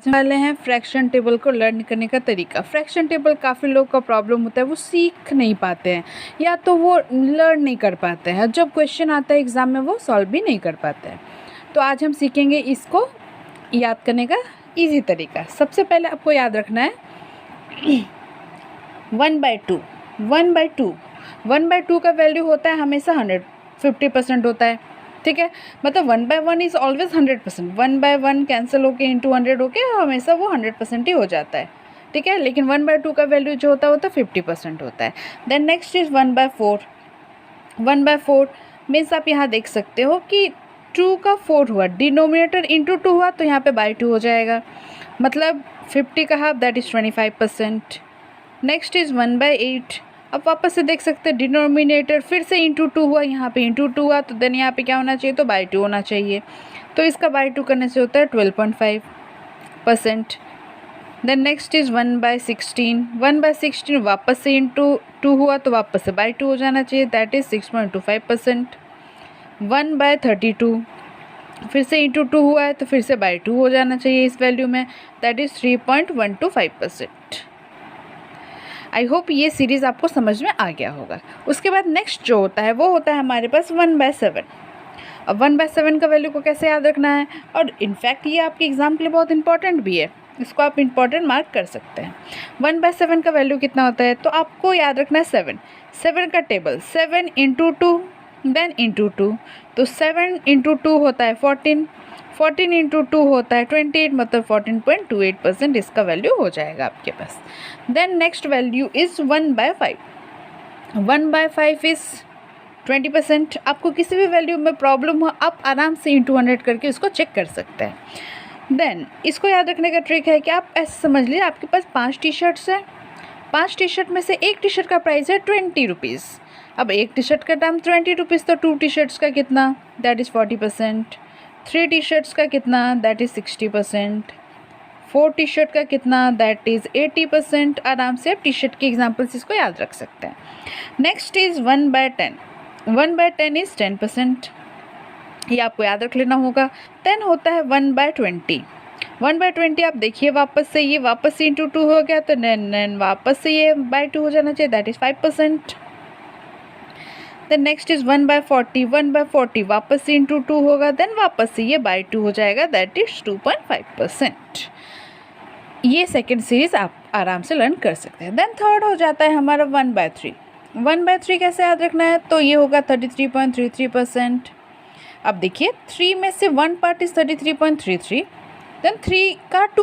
वाले हैं fraction table को लर्न करने का तरीका। फ्रैक्शन टेबल काफ़ी लोगों का प्रॉब्लम होता है, वो सीख नहीं पाते हैं या तो वो लर्न नहीं कर पाते हैं, जब क्वेश्चन आता है एग्ज़ाम में वो सॉल्व भी नहीं कर पाते हैं। तो आज हम सीखेंगे इसको याद करने का इजी तरीका। सबसे पहले आपको याद रखना है 1/2 1/2 का वैल्यू होता है हमेशा 150% होता है, ठीक है। मतलब 1/1 इज़ ऑलवेज 100%। 1/1 कैंसिल होके इंटू 100 होके हमेशा वो 100% ही हो जाता है, ठीक है। लेकिन 1/2 का वैल्यू जो होता है वो तो 50% होता है। देन नेक्स्ट इज़ 1/4 1/4 मीन्स आप यहाँ देख सकते हो कि 2 का 4 हुआ, डिनोमिनेटर इंटू 2 हुआ तो यहाँ पे बाई 2 हो जाएगा, मतलब 50 का half that is 25%। Next is 1/8। अब वापस से देख सकते हैं डिनोमिनेटर फिर से इंटू 2 हुआ, यहाँ पे इंटू 2 हुआ तो देन यहाँ पे क्या होना चाहिए, तो बाई 2 होना चाहिए। तो इसका बाई 2 करने से होता है 12.5%। देन नेक्स्ट इज़ 1/16 1/16 वापस से इंटू 2 हुआ तो वापस से बाई 2 हो जाना चाहिए, दैट इज़ 6.25%। 1/32 फिर से इंटू 2 हुआ है तो फिर से बाई 2 हो जाना चाहिए इस वैल्यू में, दैट इज़ 3.125%। आई होप ये सीरीज़ आपको समझ में आ गया होगा। उसके बाद नेक्स्ट जो होता है वो होता है हमारे पास 1/7। अब 1/7 का वैल्यू को कैसे याद रखना है, और इनफैक्ट ये आपके एग्ज़ाम के लिए बहुत इंपॉर्टेंट भी है, इसको आप इंपॉर्टेंट मार्क कर सकते हैं। 1/7 का वैल्यू कितना होता है, तो आपको याद रखना है 7 का टेबल 7 इंटू 2 देन इंटू 2, तो 7 इंटू 2 होता है 14 इंटू 2 होता है 28, मतलब 14.28% इसका वैल्यू हो जाएगा आपके पास। Then next value is 1/5 1/5 is 20%। आपको किसी भी वैल्यू में प्रॉब्लम हो आप आराम से इंटू 100 करके इसको चेक कर सकते हैं। देन इसको याद रखने का ट्रिक है कि आप ऐसे समझ लीजिए आपके पास 5 टी शर्ट्स हैं, 5 टी शर्ट में से एक टी शर्ट का प्राइस है 20 रुपीज़। अब एक टी शर्ट का दाम 20 रुपीज़, तो 2 टी शर्ट्स का कितना, दैट इज़ 40%। 3 टी शर्ट्स का कितना, दैट इज़ 60%। 4 टी शर्ट का कितना, दैट इज़ 80%। आराम से आप टी शर्ट के एग्जाम्पल्स इसको याद रख सकते हैं। नेक्स्ट इज़ 1/10 1/10 इज़ 10%, ये आपको याद रख लेना होगा। 10 होता है 1/20 1/20 आप देखिए वापस से ये वापस से इंटू 2 हो गया तो देन वापस से ये बाई 2 हो जाना चाहिए, that is 5%। Then next is 1/40 वापस से इंटू 2 होगा, देन वापस से ये बाई 2 हो जाएगा, दैट इज़ 2.5%। ये सेकेंड सीरीज़ आप आराम से लर्न कर सकते हैं। देन थर्ड हो जाता है हमारा 1/3 1/3 कैसे याद रखना है, तो ये होगा 33.33%। अब देखिए 3 में से 1 पार्ट इज़ 33.33, देन 3 का 2